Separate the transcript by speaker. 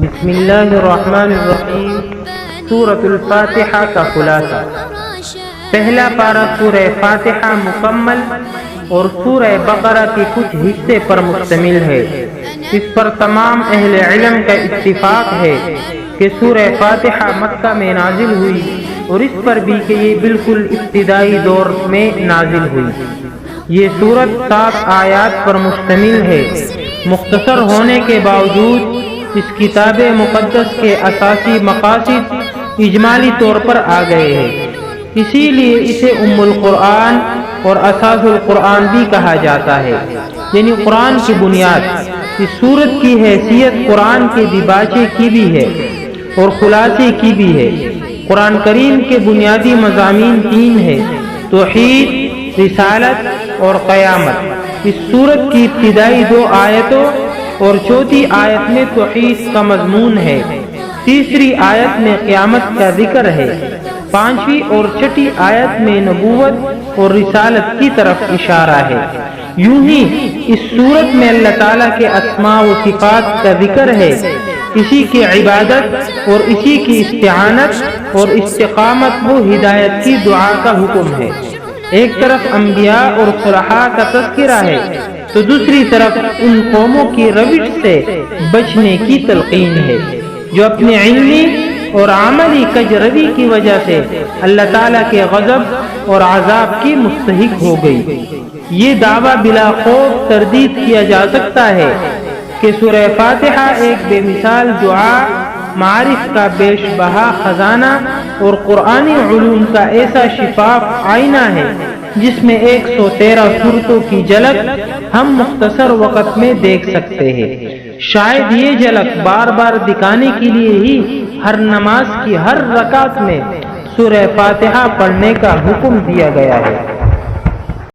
Speaker 1: بسم اللہ الرحمن الرحیم۔ سورۃ الفاتحہ کا خلاصہ۔ پہلا پارہ سورہ فاتحہ مکمل اور سورہ بقرہ کے کچھ حصے پر مشتمل ہے۔ اس پر تمام اہل علم کا اتفاق ہے کہ سورہ فاتحہ مکہ میں نازل ہوئی اور اس پر بھی کہ یہ بالکل ابتدائی دور میں نازل ہوئی۔ یہ سورت 7 آیات پر مشتمل ہے۔ مختصر ہونے کے باوجود اس کتاب مقدس کے اساسی مقاصد اجمالی طور پر آ گئے ہیں، اسی لیے اسے ام القرآن اور اساس القرآن بھی کہا جاتا ہے، یعنی قرآن کی بنیاد۔ اس سورت کی حیثیت قرآن کے دیباچے کی بھی ہے اور خلاصے کی بھی ہے۔ قرآن کریم کے بنیادی مضامین 3 ہیں: توحید، رسالت اور قیامت۔ اس سورت کی ابتدائی 2 آیتوں اور چوتھی آیت میں توحید کا مضمون ہے، تیسری آیت میں قیامت کا ذکر ہے، 5ویں اور 6ٹھی آیت میں نبوت اور رسالت کی طرف اشارہ ہے۔ یوں ہی اس سورت میں اللہ تعالیٰ کے اسماء و صفات کا ذکر ہے، اسی کی عبادت اور اسی کی استعانت اور استقامت و ہدایت کی دعا کا حکم ہے۔ ایک طرف انبیاء اور صلحاء کا تذکرہ ہے تو دوسری طرف ان قوموں کی روش سے بچنے کی تلقین ہے جو اپنے علمی اور عملی کجروی کی وجہ سے اللہ تعالیٰ کے غضب اور عذاب کی مستحق ہو گئی۔ یہ دعویٰ بلا خوف تردید کیا جا سکتا ہے کہ سورہ فاتحہ ایک بے مثال دعا، معارف کا بیش بہا خزانہ اور قرآنی علوم کا ایسا شفاف آئینہ ہے جس میں 113 صورتوں کی جھلک ہم مختصر وقت میں دیکھ سکتے ہیں۔ شاید یہ جھلک بار بار دکھانے کے لیے ہی ہر نماز کی ہر رکعت میں سورہ فاتحہ پڑھنے کا حکم دیا گیا ہے۔